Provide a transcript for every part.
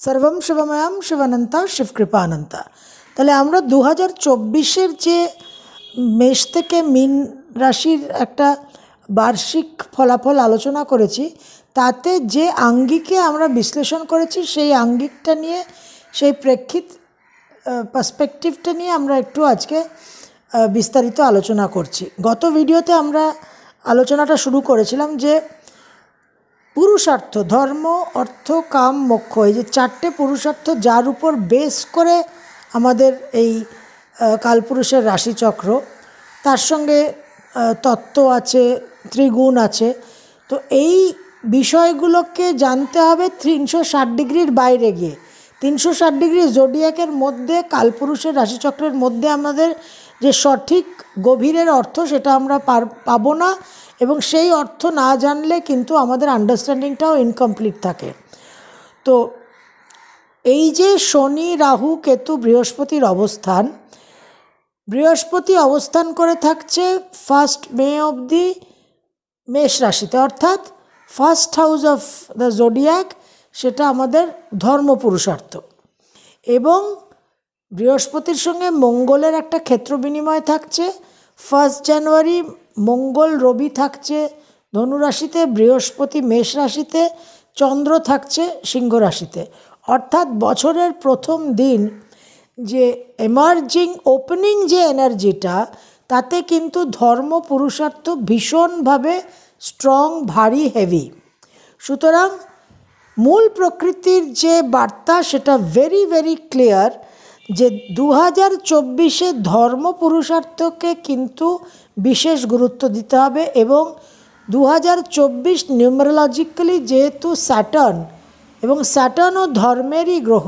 सर्वम शिवमयम शिवानंता शिवकृपानंता। তাহলে আমরা 2024-এর যে মেষ থেকে মীন রাশির একটা বার্ষিক ফলাফল আলোচনা করেছি, তাতে যে আঙ্গিকে আমরা বিশ্লেষণ করেছি সেই আঙ্গিকটা নিয়ে, সেই প্রেক্ষিত পার্সপেক্টিভটা নিয়ে আমরা একটু আজকে বিস্তারিত আলোচনা করছি। গত ভিডিওতে আমরা আলোচনাটা শুরু করেছিলাম যে পুরুষার্থ, ধর্ম, অর্থ, কাম, মোক্ষ, এই যে চারটে পুরুষার্থ যার উপর বেস করে আমাদের এই কালপুরুষের রাশিচক্র, তার সঙ্গে তত্ত্ব আছে, ত্রিগুণ আছে। তো এই বিষয়গুলোকে জানতে হবে 360 ডিগ্রির বাইরে গিয়ে। 360 ডিগ্রি জোডিয়াকের মধ্যে, কালপুরুষের রাশিচক্রের মধ্যে আমাদের যে সঠিক গভীরের অর্থ সেটা আমরা পাবো না, এবং সেই অর্থ না জানলে কিন্তু আমাদের আন্ডারস্ট্যান্ডিংটাও ইনকমপ্লিট থাকে। তো এই যে শনি, রাহু, কেতু, বৃহস্পতির অবস্থান, বৃহস্পতি অবস্থান করে থাকছে 1 মে অবধি মেষ রাশিতে, অর্থাৎ first house of the zodiac, সেটা আমাদের ধর্ম পুরুষার্থ। এবং বৃহস্পতির সঙ্গে মঙ্গলের একটা ক্ষেত্র বিনিময় থাকছে। 1 জানুয়ারি মঙ্গল রবি থাকছে ধনু রাশিতে, বৃহস্পতি মেষ রাশিতে, চন্দ্র থাকছে সিংহ রাশিতে। অর্থাৎ বছরের প্রথম দিন যে এমার্জিং ওপেনিং যে এনার্জিটা, তাতে কিন্তু ধর্ম পুরুষার্থ ভীষণভাবে স্ট্রং, ভারী, হেভি। সুতরাং মূল প্রকৃতির যে বার্তা সেটা ভেরি ভেরি ক্লিয়ার, যে 2024-এ ধর্ম পুরুষার্থকে কিন্তু বিশেষ গুরুত্ব দিতে হবে। এবং 2024 নিউমেরোলজিক্যালি যেহেতু স্যাটার্ন, এবং স্যাটার্নও ধর্মেরই গ্রহ,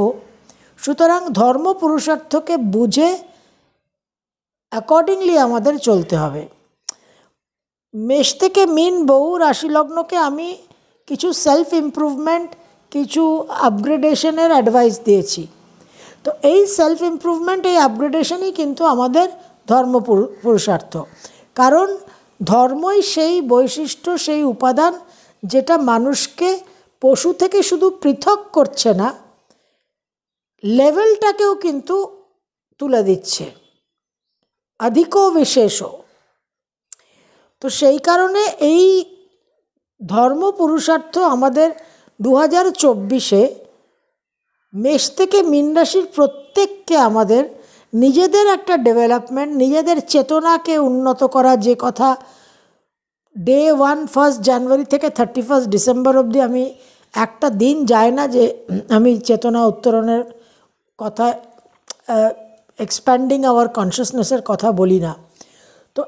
সুতরাং ধর্ম পুরুষার্থকে বুঝে অ্যাকর্ডিংলি আমাদের চলতে হবে। মেষ থেকে মীন বহু রাশিলগ্নকে আমি কিছু সেলফ ইমপ্রুভমেন্ট, কিছু আপগ্রেডেশনের অ্যাডভাইস দিয়েছি। তো এই সেলফ ইমপ্রুভমেন্ট, এই আপগ্রেডেশনই কিন্তু আমাদের ধর্ম পুরুষার্থ। কারণ ধর্মই সেই বৈশিষ্ট্য, সেই উপাদান যেটা মানুষকে পশু থেকে শুধু পৃথক করছে না, লেভেলটাকেও কিন্তু তুলে দিচ্ছে, অধিকো বিশেষ। তো সেই কারণে এই ধর্ম পুরুষার্থ আমাদের 2024-এ মেষ থেকে মীন রাশির প্রত্যেককে আমাদের নিজেদের একটা ডেভেলপমেন্ট, নিজেদের চেতনাকে উন্নত করা, যে কথা ডে 1 1 জানুয়ারি থেকে 31 ডিসেম্বর অবধি আমি একটা দিন যায় না যে আমি চেতনা উত্তরণের কথা, এক্সপ্যান্ডিং আওয়ার কনসিয়াসনেসের কথা বলি না। তো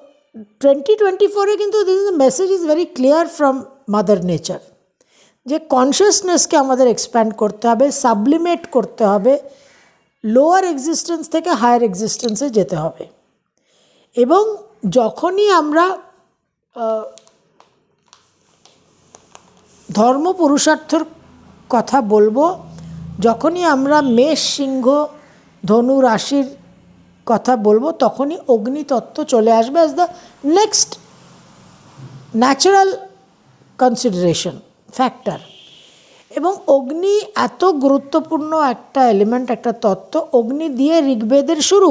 2024-এ কিন্তু this message is very clear from mother nature, যে কনসিয়াসনেসকে আমাদের এক্সপ্যান্ড করতে হবে, সাবলিমেট করতে হবে, লোয়ার এক্সিস্টেন্স থেকে হায়ার এক্সিস্টেন্সে যেতে হবে। এবং যখনই আমরা ধর্ম পুরুষার্থর কথা বলবো, যখনই আমরা মেষ, সিংহ, ধনু রাশির কথা বলবো, তখনই অগ্নিতত্ত্ব চলে আসবে as the next natural consideration factor. এবং অগ্নি এত গুরুত্বপূর্ণ একটা এলিমেন্ট, একটা তত্ত্ব। অগ্নি দিয়ে ঋগ্বেদের শুরু।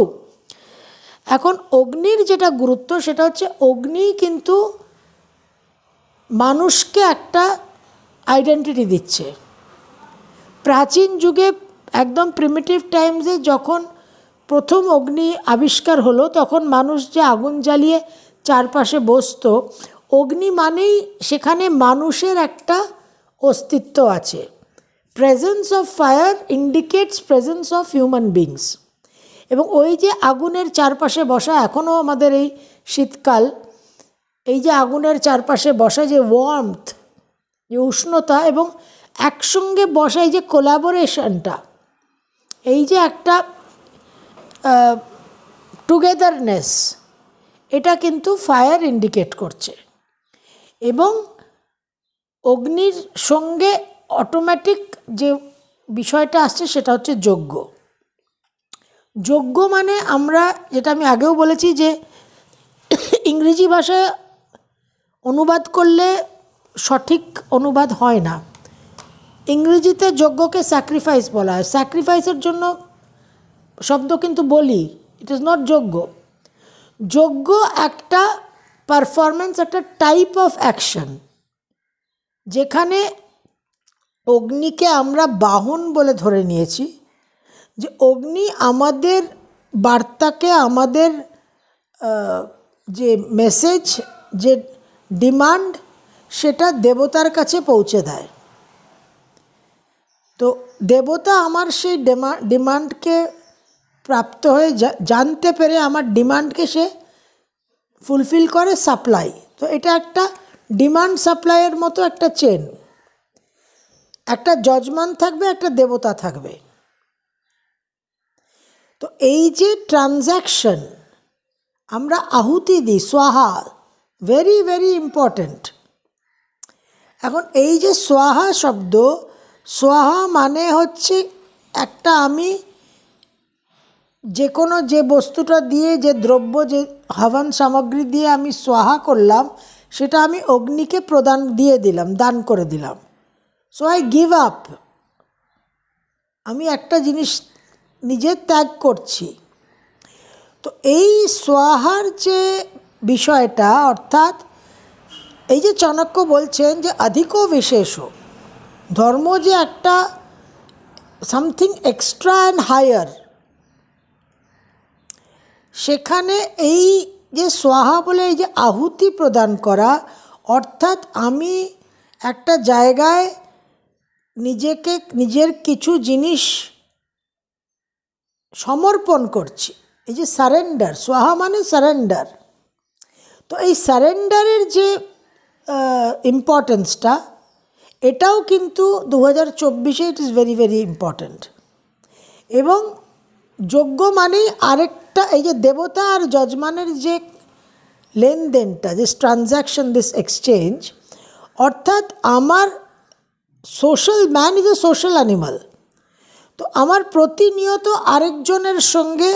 এখন অগ্নির যেটা গুরুত্ব সেটা হচ্ছে, অগ্নি কিন্তু মানুষকে একটা আইডেন্টিটি দিচ্ছে। প্রাচীন যুগে, একদম প্রিমিটিভ টাইমসে যখন প্রথম অগ্নি আবিষ্কার হলো, তখন মানুষ যে আগুন জ্বালিয়ে চারপাশে বসতো, অগ্নি মানেই সেখানে মানুষের একটা অস্তিত্ব আছে। Presence of fire indicates presence of human beings. এবং ওই যে আগুনের চারপাশে বসা, এখনও আমাদের এই শীতকাল, এই যে আগুনের চারপাশে বসা, যে ওয়ার্মথ, যে উষ্ণতা, এবং একসঙ্গে বসা, এই যে কোলাবোরেশনটা, এই যে একটা টুগেদারনেস, এটা কিন্তু ফায়ার ইন্ডিকেট করছে। এবং অগ্নির সঙ্গে অটোমেটিক যে বিষয়টা আসছে সেটা হচ্ছে যজ্ঞ। যজ্ঞ মানে আমরা, যেটা আমি আগেও বলেছি, যে ইংরেজি ভাষায় অনুবাদ করলে সঠিক অনুবাদ হয় না। ইংরেজিতে যজ্ঞকে স্যাক্রিফাইস বলা হয়। স্যাক্রিফাইসের জন্য শব্দ কিন্তু বলি, ইট ইজ নট যজ্ঞ। যজ্ঞ একটা পারফরমেন্স, একটা টাইপ অফ অ্যাকশন, যেখানে অগ্নিকে আমরা বাহন বলে ধরে নিয়েছি, যে অগ্নি আমাদের বার্তাকে, আমাদের যে মেসেজ, যে ডিমান্ড, সেটা দেবতার কাছে পৌঁছে দেয়। তো দেবতা আমার সেই ডিমান্ডকে প্রাপ্ত হয়ে জানতে পেরে আমার ডিমান্ডকে সে ফুলফিল করে, সাপ্লাই। তো এটা একটা ডিমান্ড সাপ্লাইয়ের মতো একটা চেন। একটা যজমান থাকবে, একটা দেবতা থাকবে। তো এই যে ট্রানজ্যাকশন, আমরা আহুতি দিই, সোহা, ভেরি ভেরি ইম্পর্ট্যান্ট। এখন এই যে সোহা শব্দ, সোহা মানে হচ্ছে একটা, আমি যে কোনো যে বস্তুটা দিয়ে, যে দ্রব্য, যে হবন সামগ্রী দিয়ে আমি সোহা করলাম, সেটা আমি অগ্নিকে প্রদান দিয়ে দিলাম, দান করে দিলাম। সো আই গিভ আপ, আমি একটা জিনিস নিজের ত্যাগ করছি। তো এই সোহার যে বিষয়টা, অর্থাৎ এই যে চাণক্য বলছেন যে অধিকো বিশেষ, ধর্ম যে একটা সামথিং এক্সট্রা অ্যান্ড হায়ার, সেখানে এই যে সোহা বলে এই যে আহুতি প্রদান করা, অর্থাৎ আমি একটা জায়গায় নিজেকে, নিজের কিছু জিনিস সমর্পণ করছি, এই যে সারেন্ডার, সোহা মানে সারেন্ডার। তো এই সারেন্ডারের যে ইম্পর্টেন্সটা, এটাও কিন্তু 2024-এ it is very very important. এবং যজ্ঞ মানেই আরেকটা, এই যে দেবতা আর যজমানের যে লেনদেনটা, যে ট্রানজ্যাকশন, দিস এক্সচেঞ্জ, অর্থাৎ আমার social, man is a social animal. তো আমার প্রতিনিয়ত আরেকজনের সঙ্গে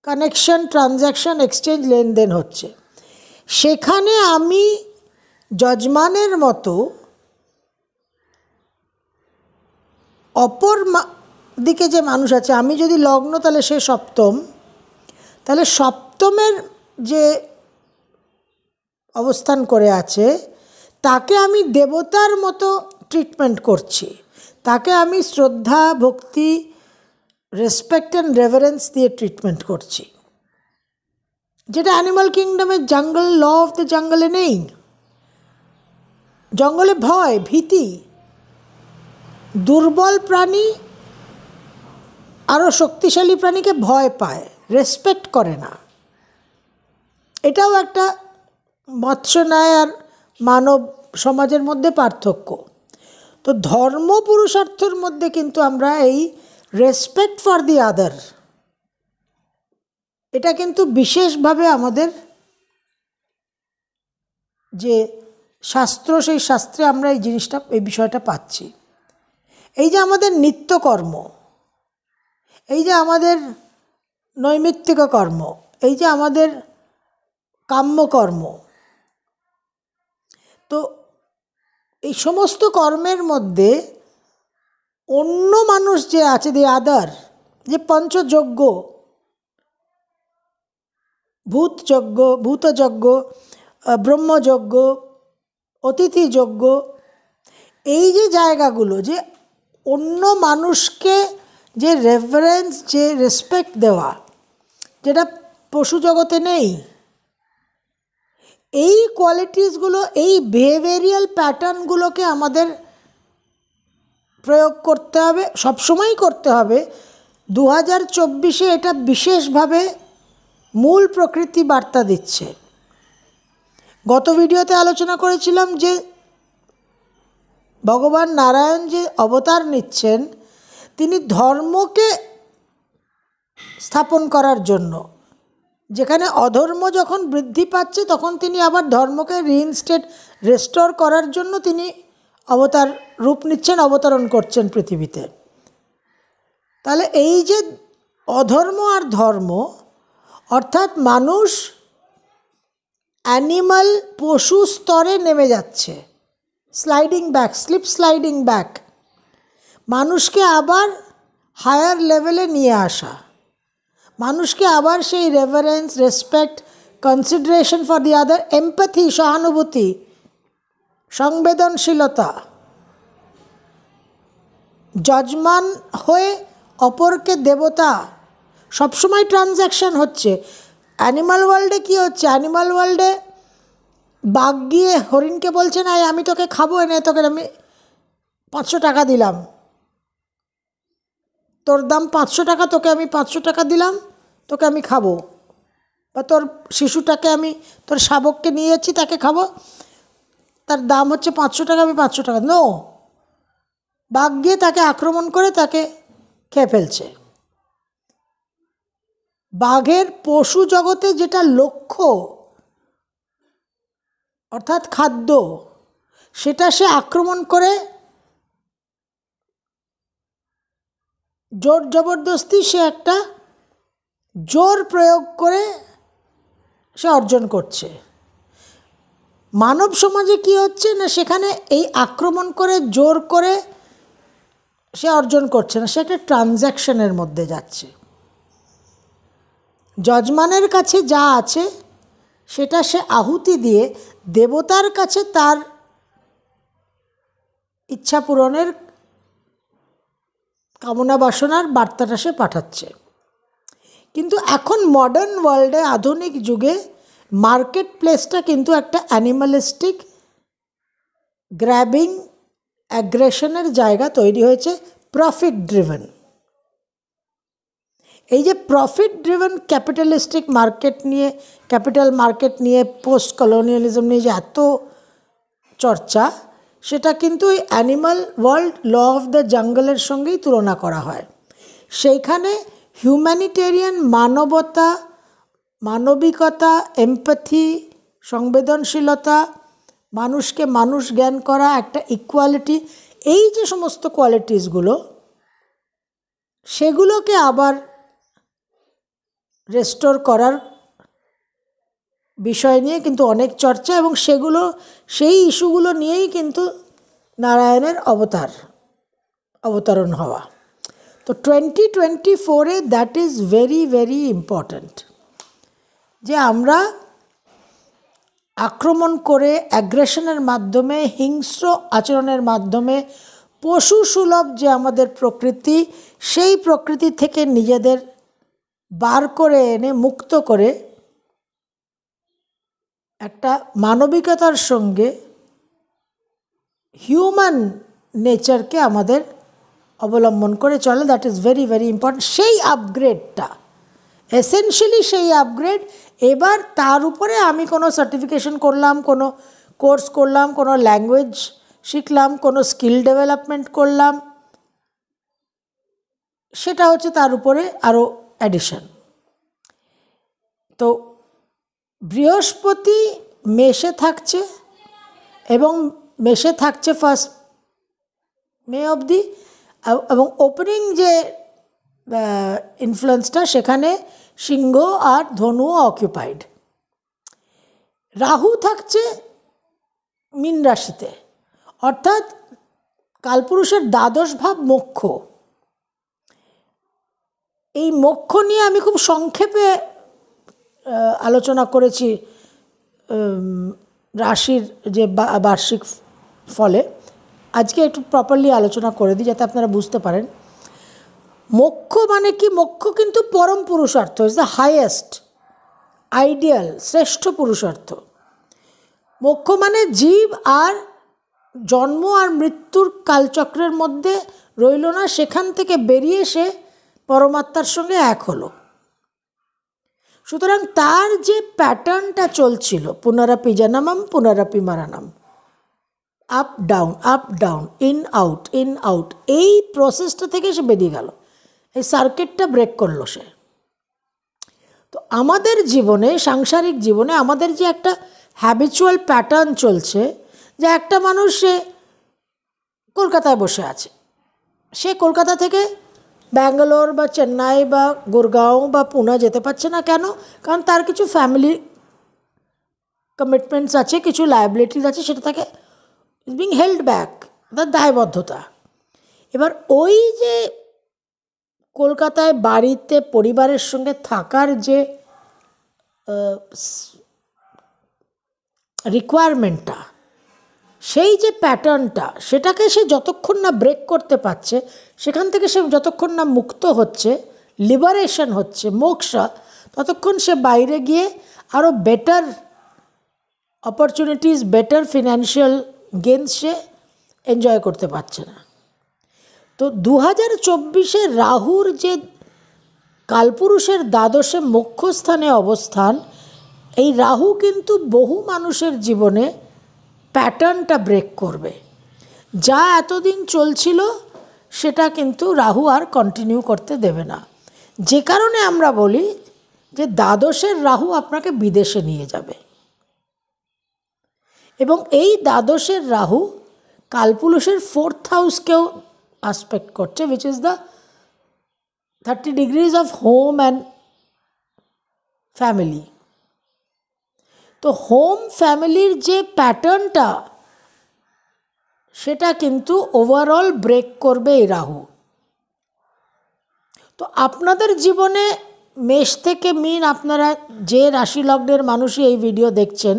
কানেকশন, ট্রানজ্যাকশন, এক্সচেঞ্জ, লেনদেন হচ্ছে। সেখানে আমি যজমানের মতো অপর দিকে যে মানুষ আছে, আমি যদি লগ্ন, তাহলে সে সপ্তম, তাহলে সপ্তমের যে অবস্থান করে আছে, তাকে আমি দেবতার মতো ট্রিটমেন্ট করছি, তাকে আমি শ্রদ্ধা, ভক্তি, রেসপেক্ট অ্যান্ড রেভারেন্স দিয়ে ট্রিটমেন্ট করছি, যেটা অ্যানিমাল কিংডমের জঙ্গল, ল অফ দ্য জঙ্গলে নেই। জঙ্গলে ভয়, ভীতি, দুর্বল প্রাণী আরও শক্তিশালী প্রাণীকে ভয় পায়, রেসপেক্ট করে না। এটাও একটা মৎস্য ন্যায় আর মানব সমাজের মধ্যে পার্থক্য। তো ধর্ম পুরুষার্থের মধ্যে কিন্তু আমরা এই রেসপেক্ট ফর দি আদার, এটা কিন্তু বিশেষভাবে আমাদের যে শাস্ত্র, সেই শাস্ত্রে আমরা এই জিনিসটা, এই বিষয়টা পাচ্ছি। এই যে আমাদের নিত্যকর্ম, এই যে আমাদের নৈমিত্তিক কর্ম, এই যে আমাদের কাম্যকর্ম, তো এই সমস্ত কর্মের মধ্যে অন্য মানুষ যে আছে, দি আদার, যে পঞ্চযজ্ঞ, ভূতযজ্ঞ, ভূতযজ্ঞ, ব্রহ্মযজ্ঞ, অতিথিযজ্ঞ, এই যে জায়গাগুলো, যে অন্য মানুষকে যে রেফারেন্স, যে রেসপেক্ট দেওয়া, যেটা পশু জগতে নেই, এই কোয়ালিটিসগুলো, এই বিহেভিয়ারিয়াল প্যাটার্নগুলোকে আমাদের প্রয়োগ করতে হবে, সবসময়ই করতে হবে। 2024-এ এটা বিশেষভাবে মূল প্রকৃতি বার্তা দিচ্ছে। গত ভিডিওতে আলোচনা করেছিলাম যে ভগবান নারায়ণ যে অবতার নিচ্ছেন, তিনি ধর্মকে স্থাপন করার জন্য, যেখানে অধর্ম যখন বৃদ্ধি পাচ্ছে, তখন তিনি আবার ধর্মকে রেস্টোর করার জন্য তিনি অবতার রূপ নিচ্ছেন, অবতরণ করছেন পৃথিবীতে। তাহলে এই যে অধর্ম আর ধর্ম, অর্থাৎ মানুষ অ্যানিমাল, পশু স্তরে নেমে যাচ্ছে, sliding back, slip sliding back, মানুষকে আবার হায়ার লেভেলে নিয়ে আসা, মানুষকে আবার সেই reverence, respect, consideration for the other, empathy, সহানুভূতি, সংবেদনশীলতা, যজমান হয়ে অপরকে দেবতা, সবসময় ট্রানজ্যাকশন হচ্ছে। অ্যানিমাল ওয়ার্ল্ডে কী হচ্ছে? অ্যানিমাল ওয়ার্ল্ডে বাঘ গিয়ে হরিণকে বলছে না আমি তোকে খাবো, এনে তোকে আমি 500 টাকা দিলাম, তোর দাম 500 টাকা, তোকে আমি 500 টাকা দিলাম, তোকে আমি খাবো, বা তোর শিশুটাকে আমি, তোর শাবককে নিয়ে যাচ্ছি তাকে খাবো, তার দাম হচ্ছে 500 টাকা, আমি 500 টাকা। নো, বাঘ গিয়ে তাকে আক্রমণ করে তাকে খেয়ে ফেলছে। বাঘের পশু জগতে যেটা লক্ষ্য, অর্থাৎ খাদ্য, সেটা সে আক্রমণ করে জোর জবরদস্তি, সে একটা জোর প্রয়োগ করে সে অর্জন করছে। মানব সমাজে কি হচ্ছে না, সেখানে এই আক্রমণ করে জোর করে সে অর্জন করছে না, সে একটা ট্রানজ্যাকশনের মধ্যে যাচ্ছে। যজমানের কাছে যা আছে সেটা সে আহুতি দিয়ে দেবতার কাছে তার ইচ্ছা পূরণের কামনা বাসনার বার্তাটা সে পাঠাচ্ছে। কিন্তু এখন মডার্ন ওয়ার্ল্ডে, আধুনিক যুগে মার্কেট প্লেসটা কিন্তু একটা অ্যানিমালিস্টিক গ্র্যাবিং অ্যাগ্রেশনের জায়গা তৈরি হয়েছে, প্রফিট ড্রিভেন। এই যে প্রফিট ড্রিভেন ক্যাপিটালিস্টিক মার্কেট নিয়ে, ক্যাপিটাল মার্কেট নিয়ে, পোস্ট কলোনিয়ালিজম নিয়ে যে এত চর্চা, সেটা কিন্তু এই animal world, law of the জঙ্গলের সঙ্গেই তুলনা করা হয়। সেইখানে হিউম্যানিটেরিয়ান, মানবতা, মানবিকতা, এমপ্যাথি, সংবেদনশীলতা, মানুষকে মানুষ জ্ঞান করা, একটা ইকুয়ালিটি, এই যে সমস্ত কোয়ালিটিসগুলো, সেগুলোকে আবার রেস্টোর করার বিষয় নিয়ে কিন্তু অনেক চর্চা, এবং সেগুলো, সেই ইস্যুগুলো নিয়েই কিন্তু নারায়ণের অবতরণ হওয়া। তো 2024-এ that is very very important, যে আমরা আক্রমণ করে, অ্যাগ্রেশনের মাধ্যমে, হিংস্র আচরণের মাধ্যমে পশু সুলভ যে আমাদের প্রকৃতি, সেই প্রকৃতি থেকে নিজেদের বার করে এনে, মুক্ত করে একটা মানবিকতার সঙ্গে হিউম্যান নেচারকে আমাদের অবলম্বন করে চলে। That is very very important. সেই আপগ্রেডটা, এসেনশিয়ালি সেই আপগ্রেড, এবার তার উপরে আমি কোনো সার্টিফিকেশন করলাম, কোনো কোর্স করলাম, কোনো ল্যাঙ্গুয়েজ শিখলাম, কোনো স্কিল ডেভেলপমেন্ট করলাম, সেটা হচ্ছে তার উপরে আরও অ্যাডিশন। তো বৃহস্পতি মেষে থাকছে, এবং মেষে থাকছে 1 মে অবধি, এবং ওপেনিং যে ইনফ্লুয়েন্সটা, সেখানে সিংহ আর ধনুও অকুপাইড। রাহু থাকছে মীন রাশিতে, অর্থাৎ কালপুরুষের দ্বাদশ ভাব মোক্ষ। এই মোক্ষ নিয়ে আমি খুব সংক্ষেপে আলোচনা করেছি রাশির যে বার্ষিক ফলে। আজকে একটু প্রপারলি আলোচনা করে দিই যাতে আপনারা বুঝতে পারেন। মোক্ষ মানে কি? মোক্ষ কিন্তু পরম পুরুষার্থ, ইজ দ্য হাইয়েস্ট আইডিয়াল, শ্রেষ্ঠ পুরুষার্থ। মোক্ষ মানে জীব আর জন্ম আর মৃত্যুর কালচক্রের মধ্যে রইল না, সেখান থেকে বেরিয়ে সে পরমাত্মার সঙ্গে এক হলো। সুতরাং তার যে প্যাটার্নটা চলছিল, পুনরাপি জনমম পুনরাপি মরণম, আপ ডাউন, ইন আউট, এই প্রসেসটা থেকে সে বেরিয়ে গেল, এই সার্কিটটা ব্রেক করলো সে। তো আমাদের জীবনে, সাংসারিক জীবনে আমাদের যে একটা হ্যাবিচুয়াল প্যাটার্ন চলছে, যে একটা মানুষ সে কলকাতায় বসে আছে, সে কলকাতা থেকে ব্যাঙ্গালোর বা চেন্নাই বা গুরগাঁও বা পুনে যেতে পারছে না। কেন? কারণ তার কিছু ফ্যামিলি কমিটমেন্টস আছে, কিছু লায়াবিলিটিস আছে, সেটা তাকে ইজ বিং হেল্ড ব্যাক, তার দায়বদ্ধতা। এবার ওই যে কলকাতায় বাড়িতে পরিবারের সঙ্গে থাকার যে রিকোয়ারমেন্টটা, সেই যে প্যাটার্নটা, সেটাকে সে যতক্ষণ না ব্রেক করতে পারছে, সেখান থেকে সে যতক্ষণ না মুক্ত হচ্ছে, লিবারেশন হচ্ছে, মোক্ষা, ততক্ষণ সে বাইরে গিয়ে আরও better opportunities, better financial gains সে এনজয় করতে পারছে না। তো 2024-এ রাহুর যে কালপুরুষের দ্বাদশে মোক্ষস্থানে অবস্থান, এই রাহু কিন্তু বহু মানুষের জীবনে প্যাটার্নটা ব্রেক করবে। যা এতদিন চলছিল সেটা কিন্তু রাহু আর কন্টিনিউ করতে দেবে না। যে কারণে আমরা বলি যে দ্বাদশের রাহু আপনাকে বিদেশে নিয়ে যাবে। এবং এই দ্বাদশের রাহু কালপুরুষের 4th হাউসকেও আসপেক্ট করছে, which is the 30 degrees of home and family. তো হোম ফ্যামিলির যে প্যাটার্নটা, সেটা কিন্তু ওভারঅল ব্রেক করবে এই রাহু। তো আপনাদের জীবনে মেষ থেকে মীন, আপনারা যে রাশি লগ্নের মানুষই এই ভিডিও দেখছেন,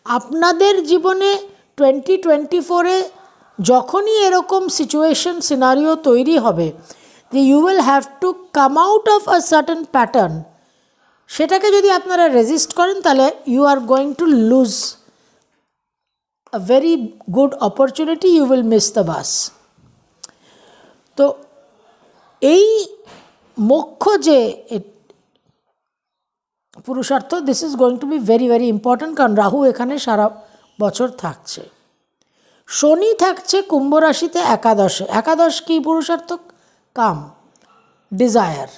আপনাদের জীবনে 2024-এ যখনই এরকম সিচুয়েশন সিনারিও তৈরি হবে যে you will have to come out of a certain pattern, সেটাকে যদি আপনারা রেজিস্ট করেন, তাহলে you are going to lose a very good opportunity, you will miss the bus. তো এই মোক্ষ যে পুরুষার্থ, this is going to be very very important, কারণ রাহু এখানে সারা বছর থাকছে। শনি থাকছে কুম্ভ রাশিতে একাদশে। একাদশ কি পুরুষার্থ? কাম, ডিজায়ার।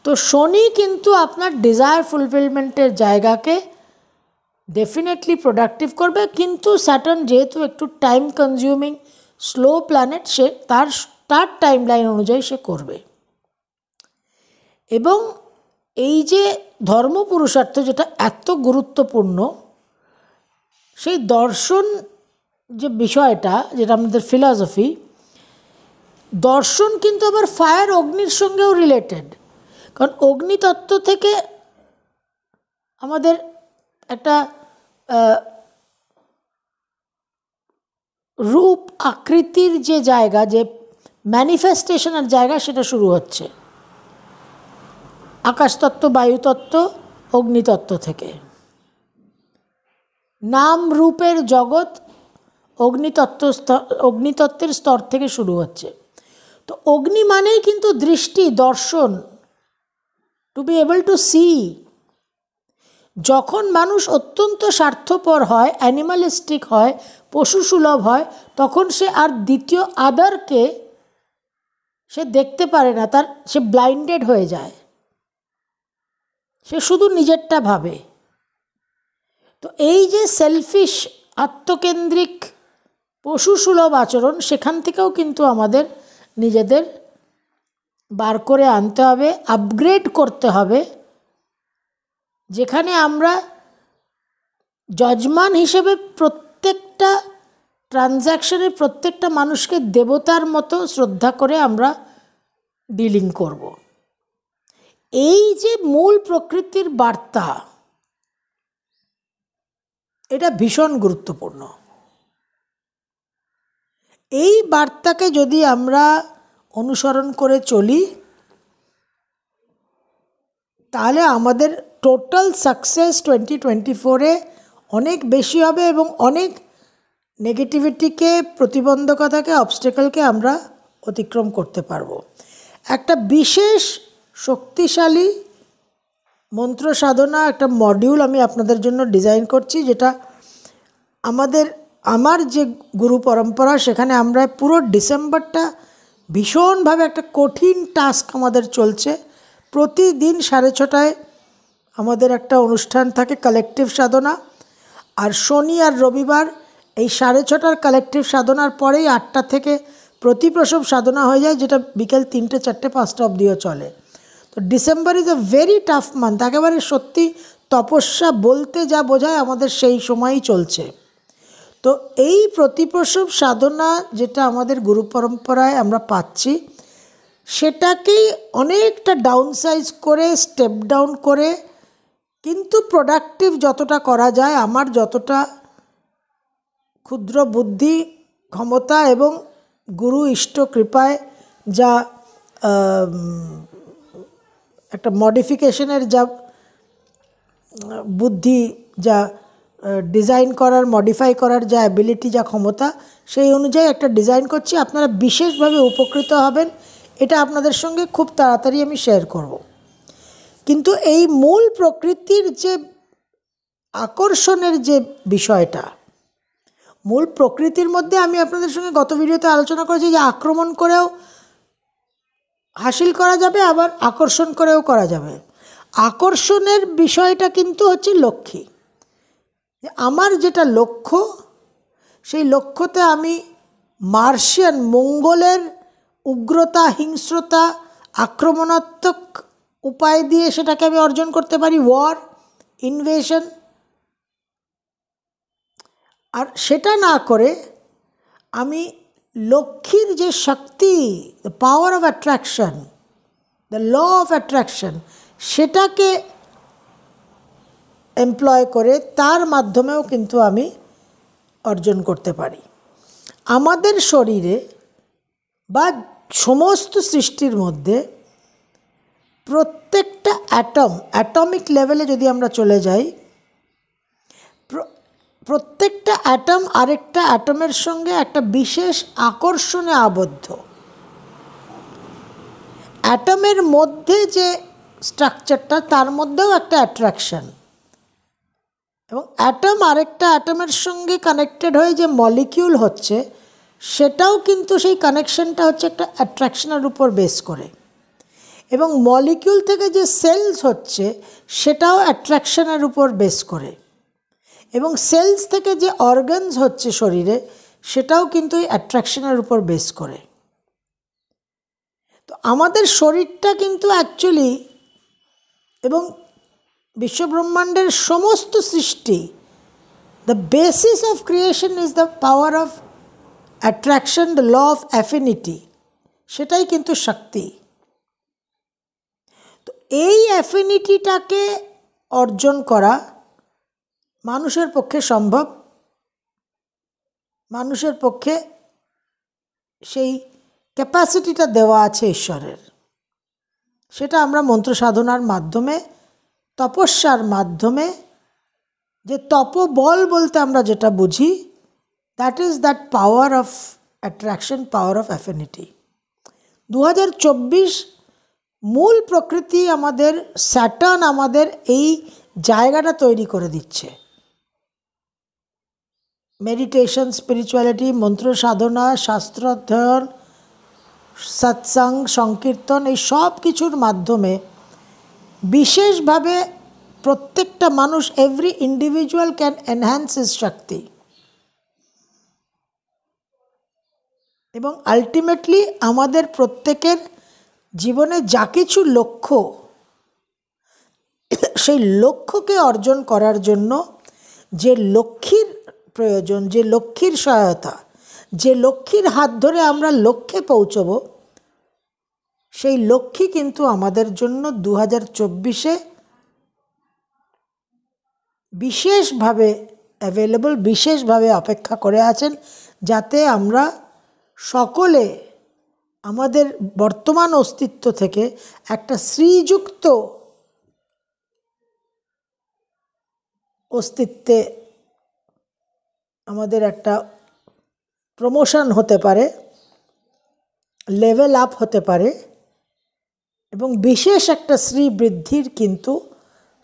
তো শনি কিন্তু আপনার ডিজায়ার ফুলফিলমেন্টের জায়গাকে ডেফিনেটলি প্রোডাক্টিভ করবে, কিন্তু স্যাটার্ন যেহেতু একটু টাইম কনজিউমিং স্লো প্ল্যানেট, সে তার টাইম লাইন অনুযায়ী সে করবে। এবং এই যে ধর্ম পুরুষার্থ যেটা এত গুরুত্বপূর্ণ, সেই দর্শন যে বিষয়টা, যেটা আমাদের ফিলসফি, দর্শন কিন্তু আবার ফায়ার, অগ্নির সঙ্গেও রিলেটেড। কারণ অগ্নিতত্ত্ব থেকে আমাদের একটা রূপ আকৃতির যে জায়গা, যে ম্যানিফেস্টেশনের জায়গা, সেটা শুরু হচ্ছে আকাশতত্ত্ব, বায়ুতত্ত্ব, অগ্নিতত্ত্ব থেকে। নাম রূপের জগৎ অগ্নিতত্ত্বের স্তর থেকে শুরু হচ্ছে। তো অগ্নি মানেই কিন্তু দৃষ্টি, দর্শন, to be able to see. যখন মানুষ অত্যন্ত স্বার্থপর হয়, অ্যানিমালিস্টিক হয়, পশুসুলভ হয়, তখন সে আর দ্বিতীয় আদারকে সে দেখতে পারে না, সে ব্লাইন্ডেড হয়ে যায়, সে শুধু নিজেরটা ভাবে। তো এই যে সেলফিশ, আত্মকেন্দ্রিক, পশুসুলভ আচরণ, সেখান থেকেও কিন্তু আমাদের নিজেদের বার করে আনতে হবে, আপগ্রেড করতে হবে, যেখানে আমরা যজমান হিসেবে প্রত্যেকটা ট্রানজ্যাকশনে প্রত্যেকটা মানুষকে দেবতার মতো শ্রদ্ধা করে আমরা ডিলিং করব। এই যে মূল প্রকৃতির বার্তা, এটা ভীষণ গুরুত্বপূর্ণ। এই বার্তাকে যদি আমরা অনুসরণ করে চলি, তাহলে আমাদের টোটাল সাকসেস 2024-এ অনেক বেশি হবে এবং অনেক নেগেটিভিটিকে, প্রতিবন্ধকতাকে, অবস্টেকলকে আমরা অতিক্রম করতে পারবো। একটা বিশেষ শক্তিশালী মন্ত্র সাধনা, একটা মডিউল আমি আপনাদের জন্য ডিজাইন করছি, যেটা আমার যে গুরু পরম্পরা, সেখানে আমরা পুরো ডিসেম্বরটা ভীষণভাবে একটা কঠিন টাস্ক আমাদের চলছে। প্রতিদিন 6:30 আমাদের একটা অনুষ্ঠান থাকে, কালেকটিভ সাধনা। আর শনি আর রবিবার এই 6:30 কালেকটিভ সাধনার পরেই 8টা থেকে প্রতিপ্রসব সাধনা হয়ে যায়, যেটা বিকেল 3টে, 4টে, 5টা অবধিও চলে। তো December is a very tough month, একেবারে সত্যি তপস্যা বলতে যা বোঝায় আমাদের সেই সময়ই চলছে। তো এই প্রতিপ্রসব সাধনা যেটা আমাদের গুরু পরম্পরায় আমরা পাচ্ছি, সেটাকেই অনেকটা ডাউনসাইজ করে, স্টেপ ডাউন করে, কিন্তু প্রোডাক্টিভ যতটা করা যায়, আমার যতটা ক্ষুদ্র বুদ্ধি ক্ষমতা এবং গুরু ইষ্ট কৃপায় যা একটা মডিফিকেশনের যা বুদ্ধি, যা ডিজাইন করার, মডিফাই করার যা অ্যাবিলিটি, যা ক্ষমতা, সেই অনুযায়ী একটা ডিজাইন করছি। আপনারা বিশেষভাবে উপকৃত হবেন, এটা আপনাদের সঙ্গে খুব তাড়াতাড়ি আমি শেয়ার করব। কিন্তু এই মূল প্রকৃতির যে আকর্ষণের যে বিষয়টা, মূল প্রকৃতির মধ্যে আমি আপনাদের সঙ্গে গত ভিডিওতে আলোচনা করেছি যে আক্রমণ করেও হাসিল করা যাবে, আবার আকর্ষণ করেও করা যাবে। আকর্ষণের বিষয়টা কিন্তু হচ্ছে লক্ষ্মী, যে আমার যেটা লক্ষ্য, সেই লক্ষ্যতে আমি মার্শিয়ান মঙ্গলের উগ্রতা, হিংস্রতা, আক্রমণাত্মক উপায় দিয়ে সেটাকে আমি অর্জন করতে পারি, ওয়ার, ইনভেশন। আর সেটা না করে আমি লক্ষ্মীর যে শক্তি, the power of attraction, the law of attraction, সেটাকে এমপ্লয় করে তার মাধ্যমেও কিন্তু আমি অর্জন করতে পারি। আমাদের শরীরে বা সমস্ত সৃষ্টির মধ্যে প্রত্যেকটা অ্যাটমিক লেভেলে যদি আমরা চলে যাই, প্রত্যেকটা অ্যাটম আরেকটা অ্যাটমের সঙ্গে একটা বিশেষ আকর্ষণে আবদ্ধ। অ্যাটমের মধ্যে যে স্ট্রাকচারটা, তার মধ্যেও একটা অ্যাট্রাকশন, এবং অ্যাটম আরেকটা অ্যাটমের সঙ্গে কানেক্টেড হয়ে যে মলিকিউল হচ্ছে, সেটাও কিন্তু সেই কানেকশনটা হচ্ছে একটা অ্যাট্রাকশনের উপর বেস করে, এবং মলিকিউল থেকে যে সেলস হচ্ছে সেটাও অ্যাট্রাকশনের উপর বেস করে, এবং সেলস থেকে যে অর্গানস হচ্ছে শরীরে, সেটাও কিন্তু এই অ্যাট্রাকশনের উপর বেস করে। তো আমাদের শরীরটা কিন্তু অ্যাকচুয়ালি, এবং বিশ্বব্রহ্মাণ্ডের সমস্ত সৃষ্টি, the basis of creation is the power of attraction, the law of affinity, সেটাই কিন্তু শক্তি। তো এই অ্যাফিনিটিটাকে অর্জন করা মানুষের পক্ষে সম্ভব, মানুষের পক্ষে সেই ক্যাপাসিটিটা দেওয়া আছে ঈশ্বরের। সেটা আমরা মন্ত্র সাধনার মাধ্যমে, তপস্যার মাধ্যমে, যে তপবল বলতে আমরা যেটা বুঝি, that is that power of attraction, power of affinity. 2024 মূল প্রকৃতি আমাদের, স্যাটার্ন আমাদের এই জায়গাটা তৈরি করে দিচ্ছে। মেডিটেশন, স্পিরিচুয়ালিটি, মন্ত্র সাধনা, শাস্ত্র অধ্যয়ন, সৎসঙ্গ, সংকীর্তন, এই সব কিছুর মাধ্যমে বিশেষভাবে প্রত্যেকটা মানুষ, every individual can enhance his শক্তি, এবং আলটিমেটলি আমাদের প্রত্যেকের জীবনে যা কিছু লক্ষ্য, সেই লক্ষ্যকে অর্জন করার জন্য যে লক্ষ্মীর প্রয়োজন, যে লক্ষ্মীর সহায়তা, যে লক্ষ্মীর হাত ধরে আমরা লক্ষ্যে পৌঁছব, সেই লক্ষ্মী কিন্তু আমাদের জন্য 2024-এ বিশেষভাবে অ্যাভেলেবল, বিশেষভাবে অপেক্ষা করে আছেন, যাতে আমরা সকলে আমাদের বর্তমান অস্তিত্ব থেকে একটা শ্রীযুক্ত অস্তিত্বে আমাদের একটা প্রমোশন হতে পারে, লেভেল আপ হতে পারে, এবং বিশেষ একটা শ্রীবৃদ্ধির কিন্তু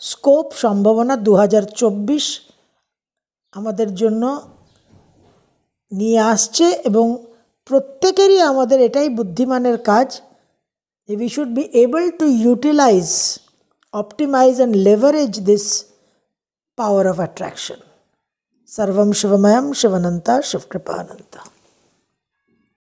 স্কোপ, সম্ভাবনা 2024 আমাদের জন্য নিয়ে আসছে। এবং প্রত্যেকেরই আমাদের এটাই বুদ্ধিমানের কাজ, we should be able to utilize, optimize and leverage this power of attraction. Sarvam Shivamayam Shivananta Shivkripananta.